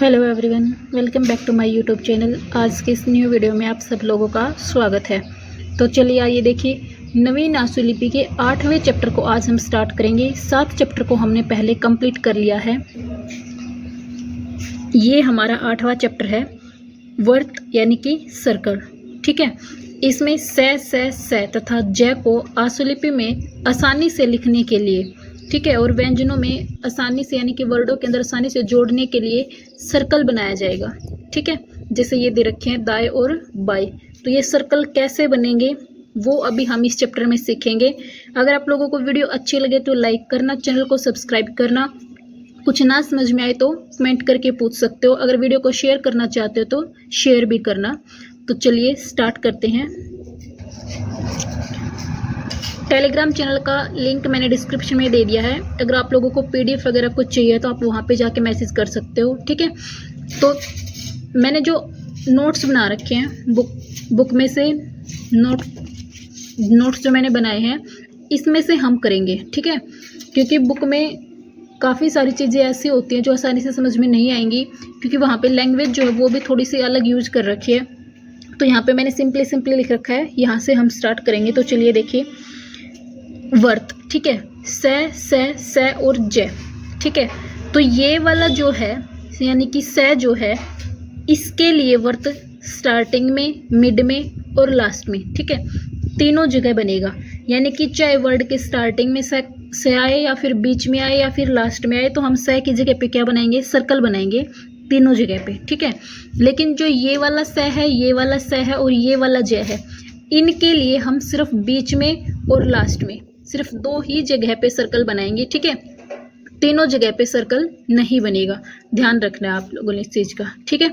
Hello everyone, welcome back to my YouTube channel. आज के इस न्यू वीडियो में आप सब लोगों का स्वागत है। तो चलिए आइए देखिए, नवीन आशुलिपि के 8वें चैप्टर को आज हम स्टार्ट करेंगे। 7 चैप्टर को हमने पहले कंप्लीट कर लिया है। ये हमारा 8वां चैप्टर है, वर्त यानी कि सर्कल। ठीक है, इसमें से तथा जय को आशुलिपि में आसानी से लिखने के लिए, ठीक है, और व्यंजनों में आसानी से यानी कि वर्डों के अंदर आसानी से जोड़ने के लिए सर्कल बनाया जाएगा। ठीक है, जैसे ये दे रखे हैं दाएं और बाएं, तो ये सर्कल कैसे बनेंगे वो अभी हम इस चैप्टर में सीखेंगे। अगर आप लोगों को वीडियो अच्छी लगे तो लाइक करना, चैनल को सब्सक्राइब करना। कुछ ना समझ में आए तो कमेंट करके पूछ सकते हो। अगर वीडियो को शेयर करना चाहते हो तो शेयर भी करना। तो चलिए स्टार्ट करते हैं। टेलीग्राम चैनल का लिंक मैंने डिस्क्रिप्शन में दे दिया है। अगर आप लोगों को पीडीएफ वगैरह कुछ चाहिए तो आप वहाँ पे जाके मैसेज कर सकते हो। ठीक है, तो मैंने जो नोट्स बना रखे हैं बुक में से नोट्स जो मैंने बनाए हैं इसमें से हम करेंगे। ठीक है, क्योंकि बुक में काफ़ी सारी चीज़ें ऐसी होती हैं जो आसानी से समझ में नहीं आएंगी, क्योंकि वहाँ पे लैंग्वेज जो है वो भी थोड़ी सी अलग यूज कर रखी है। तो यहाँ पे मैंने सिंपली लिख रखा है। यहाँ से हम स्टार्ट करेंगे। तो चलिए देखिए, वर्त, ठीक है, से और जय। ठीक है, तो ये वाला जो है यानी कि से जो है, इसके लिए वर्त स्टार्टिंग में, मिड में और लास्ट में, ठीक है, तीनों जगह बनेगा। यानी कि चाहे वर्ड के स्टार्टिंग में से आए या फिर बीच में आए या फिर लास्ट में आए, तो हम से की जगह पे क्या बनाएंगे, सर्कल बनाएंगे तीनों जगह पे। ठीक है, लेकिन जो ये वाला से है, ये वाला से है और ये वाला जय है, इनके लिए हम सिर्फ बीच में और लास्ट में सिर्फ 2 ही जगह पे सर्कल बनाएंगे। ठीक है, तीनों जगह पे सर्कल नहीं बनेगा, ध्यान रखना है आप लोगों ने इस चीज़ का। ठीक है,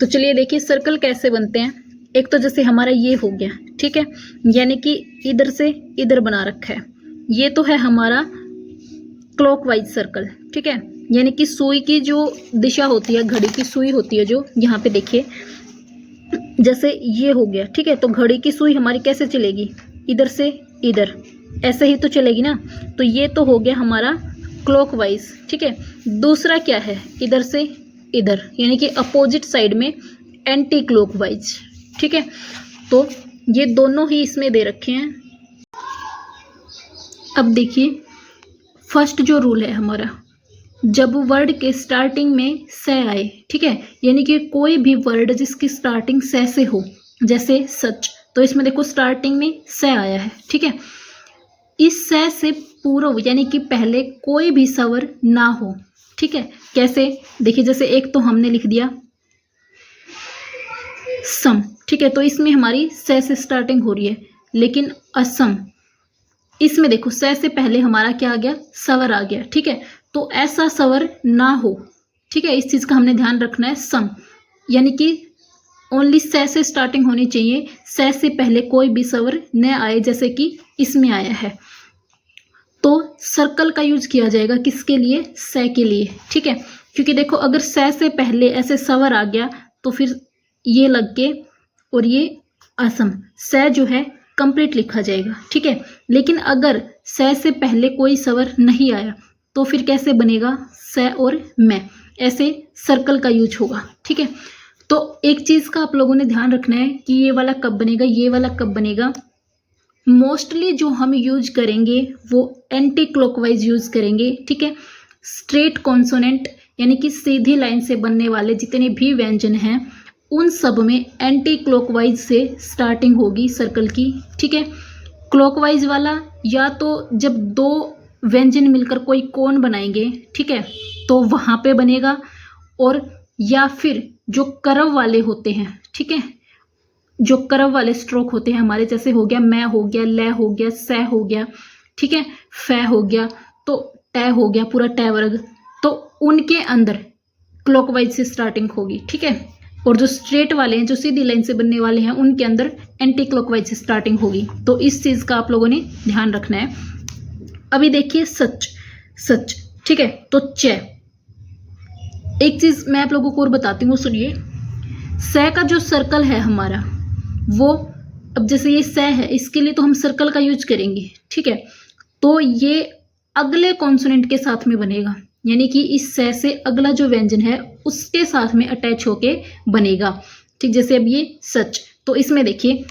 तो चलिए देखिए सर्कल कैसे बनते हैं। एक तो जैसे हमारा ये हो गया, ठीक है, यानी कि इधर से इधर बना रखा है, ये तो है हमारा क्लॉकवाइज सर्कल। ठीक है, यानी कि सुई की जो दिशा होती है, घड़ी की सुई होती है जो, यहाँ पे देखिए जैसे ये हो गया। ठीक है, तो घड़ी की सुई हमारी कैसे चलेगी, इधर से इधर, ऐसे ही तो चलेगी ना। तो ये तो हो गया हमारा क्लॉकवाइज। ठीक है, दूसरा क्या है, इधर से इधर, यानी कि अपोजिट साइड में एंटी क्लॉकवाइज। ठीक है, तो ये दोनों ही इसमें दे रखे हैं। अब देखिए, फर्स्ट जो रूल है हमारा, जब वर्ड के स्टार्टिंग में से आए, ठीक है, यानी कि कोई भी वर्ड जिसकी स्टार्टिंग से हो, जैसे सच, तो इसमें देखो स्टार्टिंग में से आया है। ठीक है, इस से पूर्व यानी कि पहले कोई भी स्वर ना हो। ठीक है, कैसे देखिए, जैसे एक तो हमने लिख दिया सम। ठीक है, तो इसमें हमारी से स्टार्टिंग हो रही है, लेकिन असम, इसमें देखो से पहले हमारा क्या आ गया, स्वर आ गया। ठीक है, तो ऐसा स्वर ना हो। ठीक है, इस चीज का हमने ध्यान रखना है। सम यानी कि ओनली से स्टार्टिंग होनी चाहिए, से पहले कोई भी स्वर न आए, जैसे कि इसमें आया है। तो सर्कल का यूज किया जाएगा किसके लिए, से के लिए। ठीक है, क्योंकि देखो अगर से पहले ऐसे स्वर आ गया तो फिर ये लग के और ये असम, से जो है कंप्लीट लिखा जाएगा। ठीक है, लेकिन अगर से पहले कोई स्वर नहीं आया तो फिर कैसे बनेगा, से और मैं, ऐसे सर्कल का यूज होगा। ठीक है, तो एक चीज का आप लोगों ने ध्यान रखना है कि ये वाला कब बनेगा, ये वाला कब बनेगा। मोस्टली जो हम यूज करेंगे वो एंटी क्लॉकवाइज यूज करेंगे। ठीक है, स्ट्रेट कॉन्सोनेंट यानी कि सीधी लाइन से बनने वाले जितने भी व्यंजन हैं उन सब में एंटी क्लॉकवाइज से स्टार्टिंग होगी सर्कल की। ठीक है, क्लॉकवाइज वाला या तो जब 2 व्यंजन मिलकर कोई कोण बनाएंगे, ठीक है, तो वहां पे बनेगा, और या फिर जो कर्व वाले होते हैं, ठीक है, जो कर्व वाले स्ट्रोक होते हैं हमारे, जैसे हो गया मैं, हो गया ले, हो गया से, हो गया, ठीक है, फे हो गया, तो टे हो गया, पूरा टे वर्ग, तो उनके अंदर क्लॉकवाइज से स्टार्टिंग होगी। ठीक है, और जो स्ट्रेट वाले हैं, जो सीधी लाइन से बनने वाले हैं, उनके अंदर एंटी क्लॉकवाइज से स्टार्टिंग होगी। तो इस चीज का आप लोगों ने ध्यान रखना है। अभी देखिए सच। ठीक है, तो चे, एक चीज मैं आप लोगों को और बताती हूँ, सुनिए। से का जो सर्कल है हमारा वो, अब जैसे ये से है, इसके लिए तो हम सर्कल का यूज करेंगे। ठीक है, तो ये अगले कॉन्सोनेंट के साथ में बनेगा। यानी कि इस से अगला जो व्यंजन है उसके साथ में अटैच होके बनेगा। ठीक, जैसे अब ये सच, तो इसमें देखिए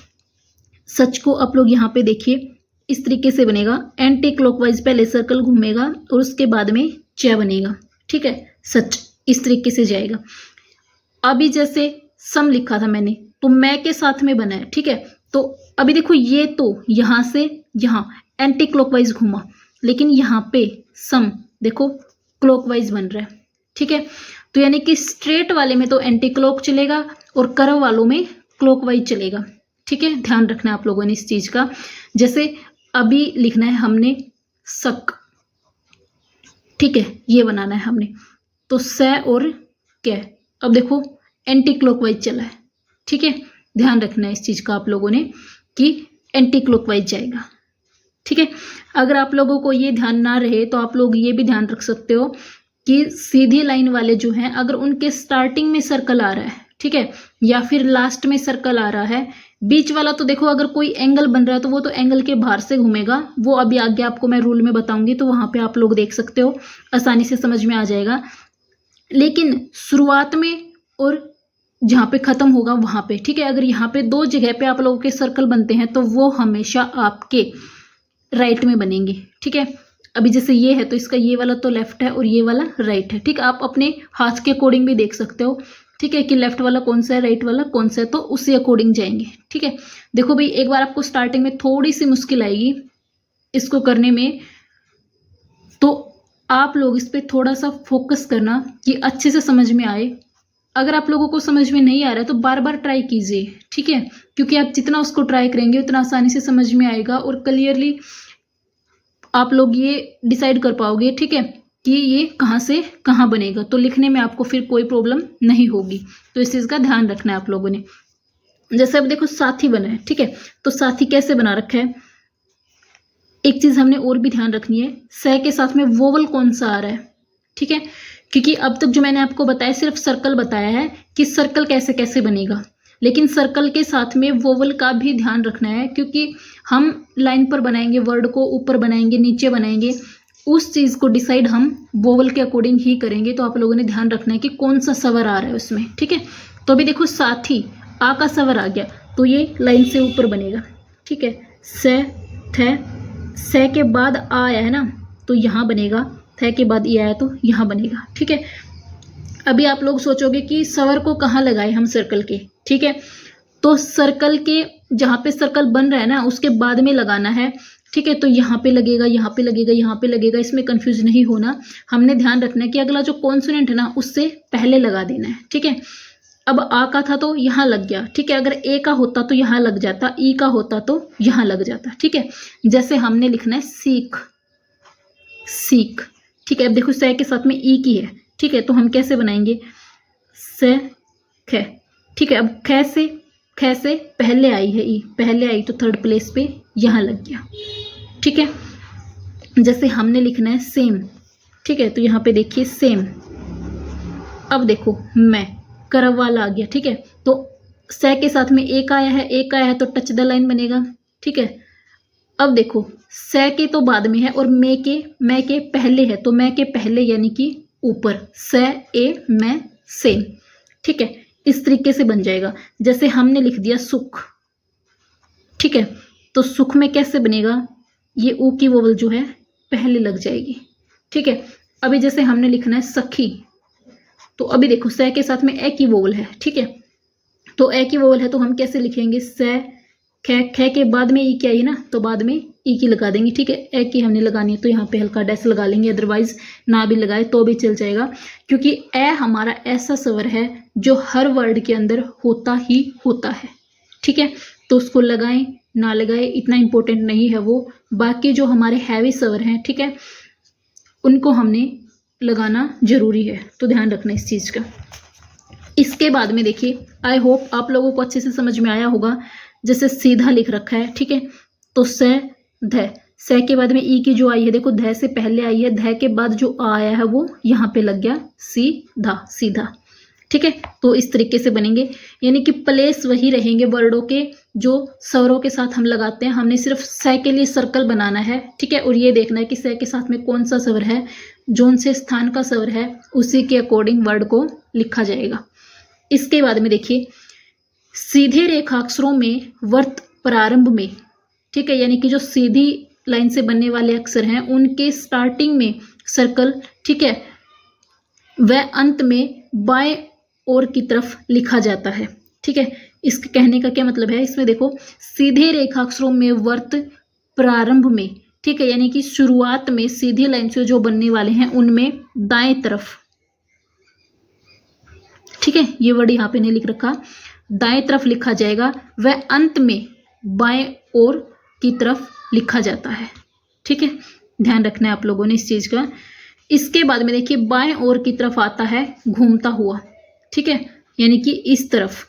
सच को आप लोग यहाँ पे देखिए इस तरीके से बनेगा, एंटी क्लॉकवाइज पहले सर्कल घूमेगा और उसके बाद में च बनेगा। ठीक है, सच इस तरीके से जाएगा। अभी जैसे सम लिखा था मैंने तो मैं के साथ में बना है। ठीक है, तो अभी देखो ये तो यहाँ से यहाँ एंटी क्लॉकवाइज घूमा, लेकिन यहाँ पे सम देखो क्लॉकवाइज बन रहा है। ठीक है, तो यानी कि स्ट्रेट वाले में तो एंटी क्लॉक चलेगा और कर्व वालों में क्लॉकवाइज चलेगा। ठीक है, ध्यान रखना है आप लोगों ने इस चीज का। जैसे अभी लिखना है हमने सक, ठीक है, ये बनाना है हमने, तो स और कै, अब देखो एंटी क्लॉकवाइज चला है। ठीक है, ध्यान रखना है इस चीज का आप लोगों ने कि एंटी क्लॉकवाइज जाएगा। ठीक है, अगर आप लोगों को ये ध्यान ना रहे तो आप लोग ये भी ध्यान रख सकते हो कि सीधी लाइन वाले जो हैं अगर उनके स्टार्टिंग में सर्कल आ रहा है, ठीक है, या फिर लास्ट में सर्कल आ रहा है, बीच वाला तो देखो अगर कोई एंगल बन रहा है तो वो तो एंगल के बाहर से घूमेगा, वो अभी आगे आपको मैं रूल में बताऊंगी तो वहां पे आप लोग देख सकते हो, आसानी से समझ में आ जाएगा। लेकिन शुरुआत में और जहाँ पे खत्म होगा वहां पे, ठीक है, अगर यहाँ पे दो जगह पे आप लोगों के सर्कल बनते हैं तो वो हमेशा आपके राइट में बनेंगे। ठीक है, अभी जैसे ये है तो इसका ये वाला तो लेफ्ट है और ये वाला राइट है। ठीक है, आप अपने हाथ के अकॉर्डिंग भी देख सकते हो, ठीक है, कि लेफ्ट वाला कौन सा है, राइट वाला कौन सा है, तो उसी अकॉर्डिंग जाएंगे। ठीक है, देखो भाई एक बार आपको स्टार्टिंग में थोड़ी सी मुश्किल आएगी इसको करने में, तो आप लोग इस पर थोड़ा सा फोकस करना कि अच्छे से समझ में आए। अगर आप लोगों को समझ में नहीं आ रहा है तो बार बार ट्राई कीजिए। ठीक है, क्योंकि आप जितना उसको ट्राई करेंगे उतना आसानी से समझ में आएगा और क्लियरली आप लोग ये डिसाइड कर पाओगे, ठीक है, कि ये कहाँ से कहाँ बनेगा, तो लिखने में आपको फिर कोई प्रॉब्लम नहीं होगी। तो इस चीज़ का ध्यान रखना है आप लोगों ने। जैसे अब देखो साथी बना है, ठीक है, तो साथी कैसे बना रखा है, एक चीज़ हमने और भी ध्यान रखनी है, स के साथ में वोवल कौन सा आ रहा है। ठीक है, क्योंकि अब तक जो मैंने आपको बताया सिर्फ सर्कल बताया है कि सर्कल कैसे कैसे बनेगा, लेकिन सर्कल के साथ में वोवल का भी ध्यान रखना है, क्योंकि हम लाइन पर बनाएंगे, वर्ड को ऊपर बनाएंगे, नीचे बनाएंगे, उस चीज़ को डिसाइड हम वोवल के अकॉर्डिंग ही करेंगे। तो आप लोगों ने ध्यान रखना है कि कौन सा स्वर आ रहा है उसमें। ठीक है, तो अभी देखो साथी आ का स्वर आ गया तो ये लाइन से ऊपर बनेगा। ठीक है, स थ, स के बाद आ आया है ना तो यहाँ बनेगा, थ के बाद ये आया तो यहाँ बनेगा। ठीक है, अभी आप लोग सोचोगे कि स्वर को कहाँ लगाए हम सर्कल के। ठीक है, तो सर्कल के जहाँ पे सर्कल बन रहा है ना उसके बाद में लगाना है। ठीक है, तो यहाँ पे लगेगा, यहाँ पे लगेगा, यहाँ पे लगेगा, इसमें कंफ्यूज नहीं होना। हमने ध्यान रखना है कि अगला जो कॉन्सोनेंट है ना उससे पहले लगा देना है। ठीक है, अब आ का था तो यहाँ लग गया। ठीक है, अगर ए का होता तो यहाँ लग जाता, ई का होता तो यहाँ लग जाता। ठीक है, जैसे हमने लिखना है सीख, सीख। ठीक है, अब देखो स के साथ में ई की है। ठीक है, तो हम कैसे बनाएंगे, स ख। ठीक है, अब ख से पहले आई है ई, पहले आई तो थर्ड प्लेस पे यहाँ लग गया। ठीक है, जैसे हमने लिखना है सेम। ठीक है, तो यहाँ पे देखिए सेम। अब देखो मैं करव वाला आ गया। ठीक है, तो स के साथ में एक आया है, एक आया है तो टच द लाइन बनेगा। ठीक है, अब देखो स के तो बाद में है और मैं के पहले है, तो मैं के पहले यानी कि ऊपर, स ए मैं सेम। ठीक है, इस तरीके से बन जाएगा। जैसे हमने लिख दिया सुख। ठीक है, तो सुख में कैसे बनेगा, ये ऊ की वोवल जो है पहले लग जाएगी। ठीक है, अभी जैसे हमने लिखना है सखी, तो अभी देखो स के साथ में ए की वोवल है। ठीक है, तो ए की वोवल है तो हम कैसे लिखेंगे, स ख के बाद में ई की आई ना तो बाद में ई की लगा देंगे। ठीक है, ए की हमने लगानी है तो यहाँ पे हल्का डैश लगा लेंगे, अदरवाइज ना भी लगाए तो भी चल जाएगा, क्योंकि ए हमारा ऐसा स्वर है जो हर वर्ड के अंदर होता ही होता है। ठीक है, तो उसको लगाएं ना लगाए इतना इंपॉर्टेंट नहीं है वो, बाकी जो हमारे हैवी स्वर हैं, ठीक है, उनको हमने लगाना जरूरी है, तो ध्यान रखना इस चीज़ का। इसके बाद में देखिए, आई होप आप लोगों को अच्छे से समझ में आया होगा। जैसे सीधा लिख रखा है, ठीक है, तो स ध, स के बाद में ई की जो आई है, देखो ध से पहले आई है, ध के बाद जो आ आया है वो यहाँ पे लग गया, सीधा सीधा। ठीक है, तो इस तरीके से बनेंगे, यानी कि प्लेस वही रहेंगे वर्डों के जो स्वरों के साथ हम लगाते हैं, हमने सिर्फ स के लिए सर्कल बनाना है, ठीक है, और ये देखना है कि स के साथ में कौन सा स्वर है, जोन से स्थान का स्वर है उसी के अकॉर्डिंग वर्ड को लिखा जाएगा। इसके बाद में देखिए सीधे रेखाक्षरों में वर्त प्रारंभ में, ठीक है, यानी कि जो सीधी लाइन से बनने वाले अक्षर हैं उनके स्टार्टिंग में सर्कल, ठीक है, वह अंत में बाएं ओर की तरफ लिखा जाता है, ठीक है। इसके कहने का क्या मतलब है, इसमें देखो सीधे रेखाक्षरों में वर्त प्रारंभ में, ठीक है, यानी कि शुरुआत में सीधी लाइन से जो बनने वाले हैं उनमें दाएं तरफ, ठीक है, ये वर्ड यहाँ पे नहीं लिख रखा, दाएं तरफ लिखा जाएगा, वह अंत में बाएं ओर की तरफ लिखा जाता है, ठीक है, ध्यान रखना है आप लोगों ने इस चीज का। इसके बाद में देखिए बाएं ओर की तरफ आता है घूमता हुआ, ठीक है, यानी कि इस तरफ।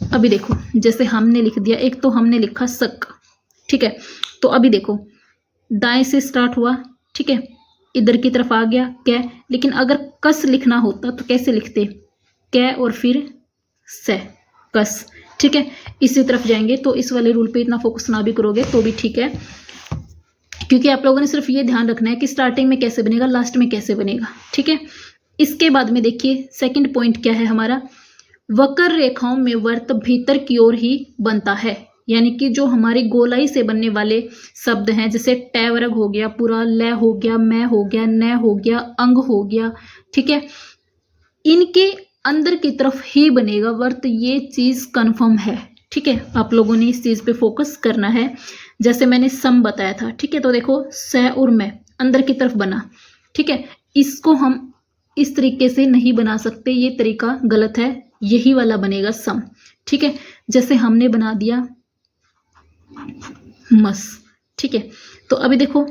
अभी देखो जैसे हमने लिख दिया, एक तो हमने लिखा सक, ठीक है, तो अभी देखो दाएं से स्टार्ट हुआ, ठीक है, इधर की तरफ आ गया कै, लेकिन अगर कस लिखना होता तो कैसे लिखते, कै और फिर से, कस, ठीक है, इसी तरफ जाएंगे। तो इस वाले रूल पे इतना फोकस ना भी करोगे तो भी ठीक है, क्योंकि आप लोगों ने सिर्फ ये ध्यान रखना है कि स्टार्टिंग में कैसे बनेगा, लास्ट में कैसे बनेगा, ठीक है। इसके बाद में देखिए सेकंड पॉइंट क्या है हमारा, वक्र रेखाओं में वर्त भीतर की ओर ही बनता है, यानी कि जो हमारी गोलाई से बनने वाले शब्द हैं, जैसे टै वर्ग हो गया पूरा, ल हो गया, मैं हो गया, न हो गया, अंग हो गया, ठीक है, इनके अंदर की तरफ ही बनेगा वर्त, ये चीज कंफर्म है, ठीक है। आप लोगों ने इस चीज पे फोकस करना है, जैसे मैंने सम बताया था, ठीक है, तो देखो स और मैं अंदर की तरफ बना, ठीक है, इसको हम इस तरीके से नहीं बना सकते, ये तरीका गलत है, यही वाला बनेगा सम, ठीक है, जैसे हमने बना दिया मस, ठीक है। तो अभी देखो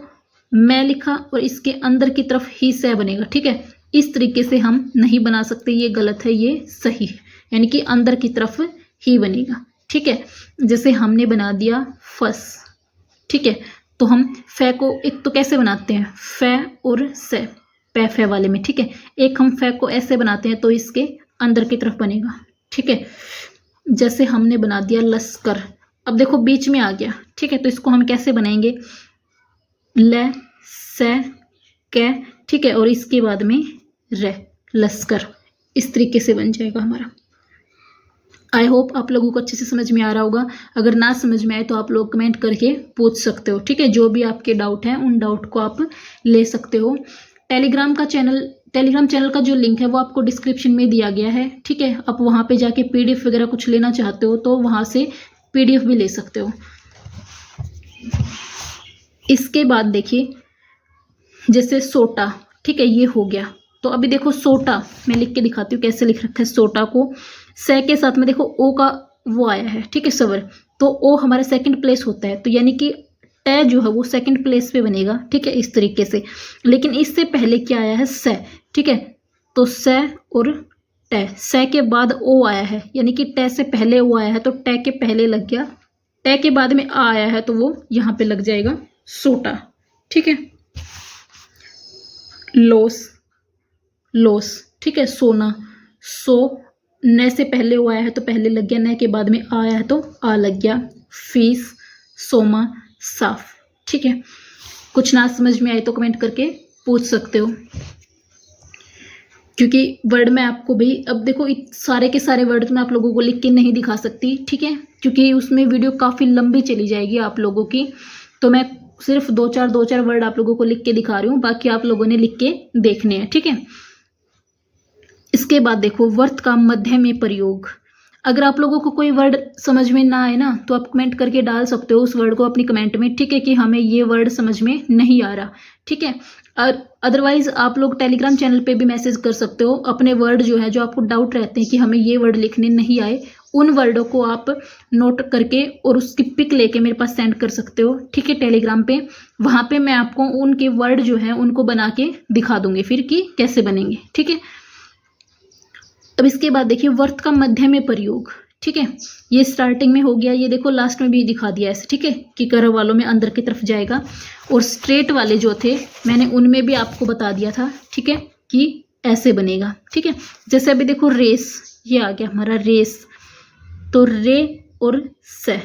मैं लिखा और इसके अंदर की तरफ ही से बनेगा, ठीक है, इस तरीके से हम नहीं बना सकते, ये गलत है, ये सही है, यानी कि अंदर की तरफ ही बनेगा, ठीक है। जैसे हमने बना दिया फस, ठीक है, तो हम फै को एक तो कैसे बनाते हैं, फै और से, पै फै वाले में, ठीक है, एक हम फै को ऐसे बनाते हैं तो इसके अंदर की तरफ बनेगा, ठीक है। जैसे हमने बना दिया लश्कर, अब देखो बीच में आ गया, ठीक है, तो इसको हम कैसे बनाएंगे, ल से कै, ठीक है, और इसके बाद में रे, लश्कर, इस तरीके से बन जाएगा हमारा। आई होप आप लोगों को अच्छे से समझ में आ रहा होगा, अगर ना समझ में आए तो आप लोग कमेंट करके पूछ सकते हो, ठीक है, जो भी आपके डाउट हैं उन डाउट को आप ले सकते हो। टेलीग्राम चैनल का जो लिंक है वो आपको डिस्क्रिप्शन में दिया गया है, ठीक है, आप वहाँ पे जाके पीडीएफ वगैरह कुछ लेना चाहते हो तो वहाँ से पीडीएफ भी ले सकते हो। इसके बाद देखिए जैसे सोटा, ठीक है, ये हो गया, तो अभी देखो सोटा मैं लिख के दिखाती हूँ कैसे लिख रखा है, सोटा को से के साथ में देखो ओ का वो आया है, ठीक है, स्वर, तो ओ हमारा सेकंड प्लेस होता है, तो यानी कि टे जो है वो सेकंड प्लेस पे बनेगा, ठीक है, इस तरीके से। लेकिन इससे पहले क्या आया है, से, ठीक है, तो से और टे, से के बाद ओ आया है, यानी कि टे से पहले ओ आया है तो टे के पहले लग गया, टे के बाद में आ आया है तो वो यहाँ पे लग जाएगा सोटा, ठीक है। लोस, लोस, ठीक है, सोना, सो, न से पहले वो आया है तो पहले लग गया, न के बाद में आया है तो आ लग गया, फीस, सोमा, साफ, ठीक है। कुछ ना समझ में आए तो कमेंट करके पूछ सकते हो, क्योंकि वर्ड में आपको भी, अब देखो सारे के सारे वर्ड मैं आप लोगों को लिख के नहीं दिखा सकती, ठीक है, क्योंकि उसमें वीडियो काफ़ी लंबी चली जाएगी आप लोगों की, तो मैं सिर्फ दो चार वर्ड आप लोगों को लिख के दिखा रही हूँ, बाकी आप लोगों ने लिख के देखने हैं, ठीक है। इसके बाद देखो वर्त का मध्य में प्रयोग, अगर आप लोगों को कोई वर्ड समझ में ना आए ना तो आप कमेंट करके डाल सकते हो उस वर्ड को अपनी कमेंट में, ठीक है, कि हमें ये वर्ड समझ में नहीं आ रहा, ठीक है। और अदरवाइज आप लोग टेलीग्राम चैनल पे भी मैसेज कर सकते हो, अपने वर्ड जो है जो आपको डाउट रहते हैं कि हमें ये वर्ड लिखने नहीं आए, उन वर्डों को आप नोट करके और उसकी पिक लेके मेरे पास सेंड कर सकते हो, ठीक है, टेलीग्राम पे। वहाँ पे मैं आपको उनके वर्ड जो है उनको बना के दिखा दूंगी फिर कि कैसे बनेंगे, ठीक है। अब इसके बाद देखिए वर्त का मध्य में प्रयोग, ठीक है, ये स्टार्टिंग में हो गया, ये देखो लास्ट में भी दिखा दिया ऐसे, ठीक है, कि कर वालों में अंदर की तरफ जाएगा, और स्ट्रेट वाले जो थे मैंने उनमें भी आपको बता दिया था, ठीक है, कि ऐसे बनेगा, ठीक है। जैसे अभी देखो रेस, ये आ गया हमारा रेस, तो रे और से,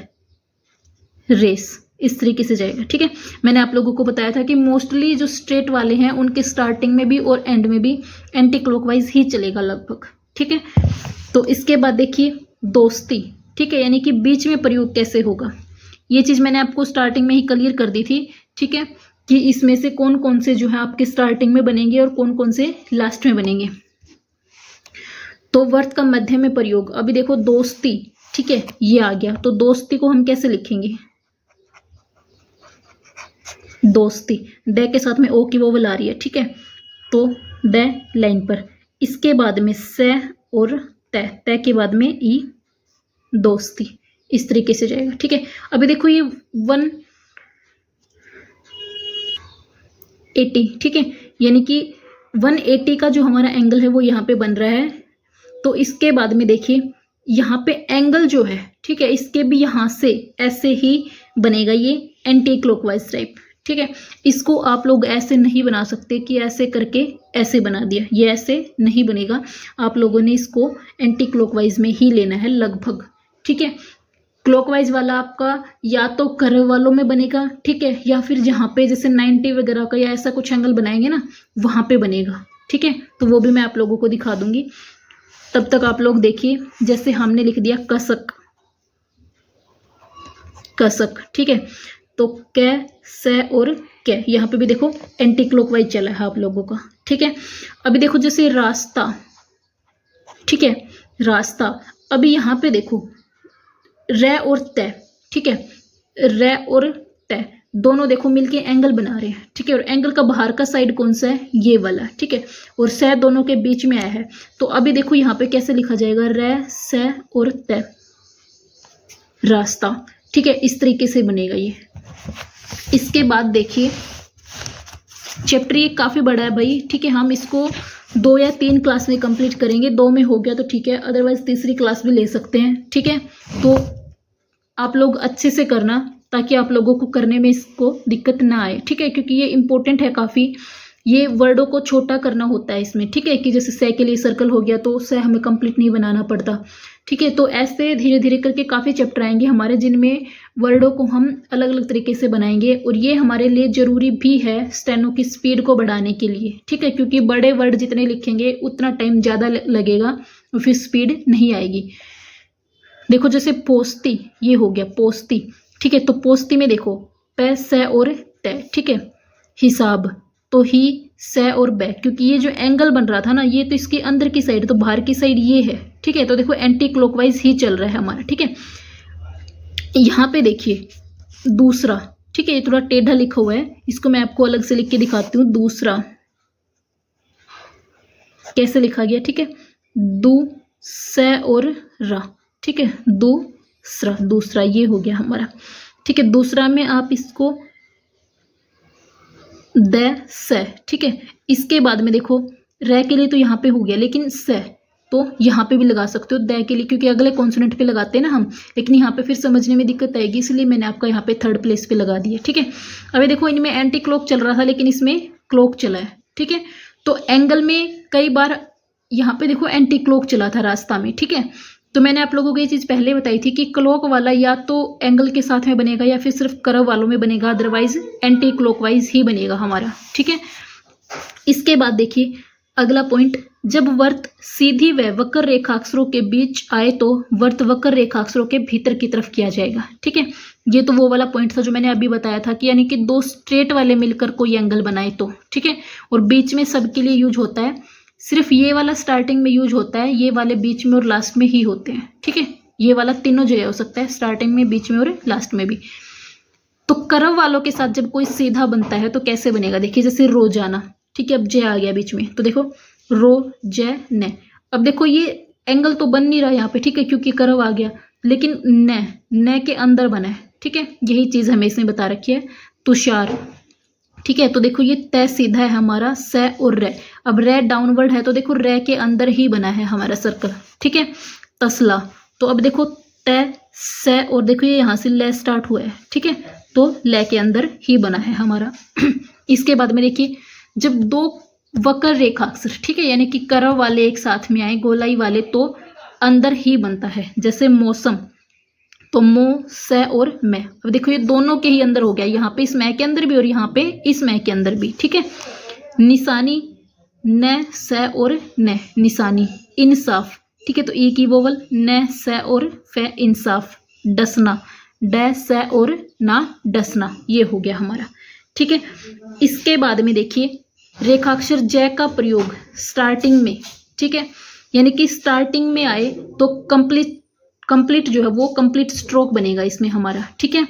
रेस, इस तरीके से जाएगा। ठीक है, मैंने आप लोगों को बताया था कि मोस्टली जो स्ट्रेट वाले हैं उनके स्टार्टिंग में भी और एंड में भी एंटी क्लॉकवाइज ही चलेगा लगभग। ठीक है, तो इसके बाद देखिए दोस्ती। ठीक है, यानी कि बीच में प्रयोग कैसे होगा, ये चीज़ मैंने आपको स्टार्टिंग में ही क्लियर कर दी थी। ठीक है, कि इसमें से कौन कौन से जो है आपके स्टार्टिंग में बनेंगे और कौन कौन से लास्ट में बनेंगे। तो वर्त का मध्य में प्रयोग, अभी देखो दोस्ती, ठीक है, ये आ गया। तो दोस्ती को हम कैसे लिखेंगे, दोस्ती, द के साथ में ओ की वोवल आ रही है। ठीक है, तो द लाइन पर, इसके बाद में से और त के बाद में ई, दोस्ती, इस तरीके से जाएगा। ठीक है, अभी देखो ये 180, ठीक है, यानी कि 180 का जो हमारा एंगल है वो यहाँ पे बन रहा है। तो इसके बाद में देखिए यहाँ पे एंगल जो है, ठीक है, इसके भी यहाँ से ऐसे ही बनेगा, ये एंटी क्लॉकवाइज टाइप। ठीक है, इसको आप लोग ऐसे नहीं बना सकते कि ऐसे करके ऐसे बना दिया, ये ऐसे नहीं बनेगा। आप लोगों ने इसको एंटी क्लॉकवाइज में ही लेना है लगभग। ठीक है, क्लॉकवाइज वाला आपका या तो कर्व वालों में बनेगा, ठीक है, या फिर जहाँ पे जैसे 90 वगैरह का या ऐसा कुछ एंगल बनाएंगे ना, वहां पे बनेगा। ठीक है, तो वो भी मैं आप लोगों को दिखा दूंगी। तब तक आप लोग देखिए, जैसे हमने लिख दिया कसक, कसक। ठीक है, तो क, से और क, यहाँ पे भी देखो एंटी क्लॉकवाइज चला है आप लोगों का। ठीक है, अभी देखो जैसे रास्ता, ठीक है, रास्ता, अभी यहाँ पे देखो र और त, ठीक है, र और त दोनों देखो मिलके एंगल बना रहे हैं। ठीक है, और एंगल का बाहर का साइड कौन सा है, ये वाला। ठीक है, और स दोनों के बीच में आया है। तो अभी देखो यहाँ पे कैसे लिखा जाएगा, र, स और त, रास्ता। ठीक है, इस तरीके से बनेगा ये। इसके बाद देखिए चैप्टर ये काफ़ी बड़ा है भाई। ठीक है, हम इसको 2 या 3 क्लास में कंप्लीट करेंगे। 2 में हो गया तो ठीक है, अदरवाइज तीसरी क्लास भी ले सकते हैं। ठीक है, तो आप लोग अच्छे से करना ताकि आप लोगों को करने में इसको दिक्कत ना आए। ठीक है, क्योंकि ये इंपॉर्टेंट है काफ़ी, ये वर्डों को छोटा करना होता है इसमें। ठीक है, कि जैसे से के लिए सर्कल हो गया तो से हमें कंप्लीट नहीं बनाना पड़ता। ठीक है, तो ऐसे धीरे धीरे करके काफ़ी चैप्टर आएंगे हमारे जिनमें वर्डों को हम अलग अलग तरीके से बनाएंगे, और ये हमारे लिए ज़रूरी भी है स्टेनो की स्पीड को बढ़ाने के लिए। ठीक है, क्योंकि बड़े वर्ड जितने लिखेंगे उतना टाइम ज़्यादा लगेगा और फिर स्पीड नहीं आएगी। देखो जैसे पोस्ती, ये हो गया पोस्ती। ठीक है, तो पोस्ती में देखो प, से और त। ठीक है, हिसाब, तो ही, से और बै, क्योंकि ये जो एंगल बन रहा था ना, ये तो इसके अंदर की साइड, तो बाहर की साइड ये है। ठीक है, तो देखो एंटी क्लॉकवाइज ही चल रहा है हमारा। ठीक है, यहाँ पे देखिए दूसरा, ठीक है, ये थोड़ा टेढ़ा लिखा हुआ है, इसको मैं आपको अलग से लिख के दिखाती हूँ। दूसरा कैसे लिखा गया, ठीक है, दू, से और रा। ठीक है, दूसरा, दूसरा ये हो गया हमारा। ठीक है, दूसरा में आप इसको द, से। ठीक है, इसके बाद में देखो र के लिए तो यहाँ पे हो गया, लेकिन से तो यहाँ पे भी लगा सकते हो द के लिए, क्योंकि अगले कॉन्सोनेंट पे लगाते हैं ना हम, लेकिन यहाँ पे फिर समझने में दिक्कत आएगी, इसलिए मैंने आपका यहाँ पे थर्ड प्लेस पे लगा दिया। ठीक है, अभी देखो इनमें एंटी क्लॉक चल रहा था, लेकिन इसमें क्लॉक चला है। ठीक है, तो एंगल में कई बार यहाँ पे देखो एंटी क्लॉक चला था रास्ता में। ठीक है, तो मैंने आप लोगों को ये चीज़ पहले बताई थी कि क्लॉक वाला या तो एंगल के साथ में बनेगा या फिर सिर्फ कर्व वालों में बनेगा, अदरवाइज एंटी क्लॉकवाइज ही बनेगा हमारा। ठीक है, इसके बाद देखिए अगला पॉइंट, जब वर्त सीधी व वक्र रेखाक्षरों के बीच आए तो वर्त वक्र रेखाक्षरों के भीतर की तरफ किया जाएगा। ठीक है, ये तो वो वाला पॉइंट था जो मैंने अभी बताया था कि यानी कि 2 स्ट्रेट वाले मिलकर कोई एंगल बनाए तो। ठीक है, और बीच में सबके लिए यूज होता है, सिर्फ ये वाला स्टार्टिंग में यूज होता है, ये वाले बीच में और लास्ट में ही होते हैं। ठीक है, ये वाला तीनों जगह हो सकता है, स्टार्टिंग में, बीच में और लास्ट में भी। तो कर्व वालों के साथ जब कोई सीधा बनता है तो कैसे बनेगा, देखिए जैसे रोजाना। ठीक है, अब जय आ गया बीच में, तो देखो रो, जय, न। अब देखो ये एंगल तो बन नहीं रहा यहाँ पे, ठीक है, क्योंकि कर्व आ गया, लेकिन न के अंदर बना है। ठीक है, यही चीज हमें इसमें बता रखी है। तुषार, ठीक है, तो देखो ये तय सीधा है हमारा, से और रे। अब रे डाउनवर्ड है तो देखो रे के अंदर ही बना है हमारा सर्कल। ठीक है, तसला, तो अब देखो तय, से, और देखो ये यहाँ से ले स्टार्ट हुआ है। ठीक है, तो ले के अंदर ही बना है हमारा। इसके बाद में देखिए जब 2 वक्र रेखाक्षर, ठीक है, यानी कि कर्व वाले एक साथ में आए, गोलाई वाले, तो अंदर ही बनता है। जैसे मौसम, तो मो से और मैं। अब देखो ये दोनों के ही अंदर हो गया, यहाँ पे इस मैं के अंदर भी और यहाँ पे इस मैं के अंदर भी, ठीक है। निशानी न से और न, निशानी। इंसाफ, ठीक है, तो ई की वोवल न से और फे, इंसाफ। डसना, ड से और ना, डसना, ये हो गया हमारा, ठीक है। इसके बाद में देखिए रेखाक्षर ज का प्रयोग स्टार्टिंग में, ठीक है, यानी कि स्टार्टिंग में आए तो कंप्लीट जो है वो कंप्लीट स्ट्रोक बनेगा इसमें हमारा, ठीक है।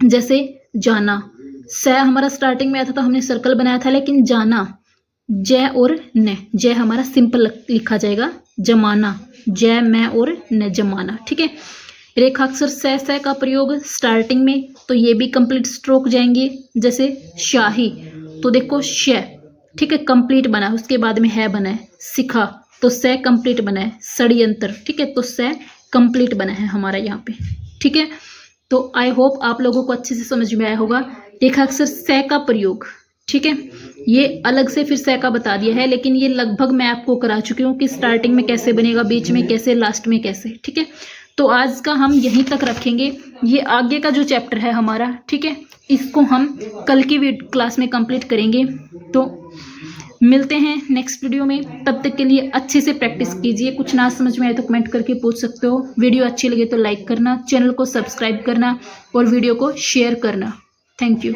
जैसे जाना, स हमारा स्टार्टिंग में आया था तो हमने सर्कल बनाया था, लेकिन जाना ज और न, ज हमारा सिंपल लिखा जाएगा। जमाना, ज मैं और न, जमाना, ठीक है। रेखाक्षर स का प्रयोग स्टार्टिंग में तो ये भी कंप्लीट स्ट्रोक जाएंगे। जैसे शाही, तो देखो श, ठीक है, कंप्लीट बना, उसके बाद में है बना है। सिखा, तो स कंप्लीट बना है। षड्यंत्र, ठीक है, तो स कंप्लीट बना है हमारा यहाँ पे, ठीक है। तो आई होप आप लोगों को अच्छे से समझ में आया होगा रेखाक्षर स का प्रयोग, ठीक है। ये अलग से फिर स का बता दिया है, लेकिन ये लगभग मैं आपको करा चुकी हूँ कि स्टार्टिंग में कैसे बनेगा, बीच में कैसे, लास्ट में कैसे, ठीक है। तो आज का हम यहीं तक रखेंगे। ये आगे का जो चैप्टर है हमारा, ठीक है, इसको हम कल की क्लास में कंप्लीट करेंगे। तो मिलते हैं नेक्स्ट वीडियो में, तब तक के लिए अच्छे से प्रैक्टिस कीजिए। कुछ ना समझ में आए तो कमेंट करके पूछ सकते हो। वीडियो अच्छी लगे तो लाइक करना, चैनल को सब्सक्राइब करना और वीडियो को शेयर करना। Thank you.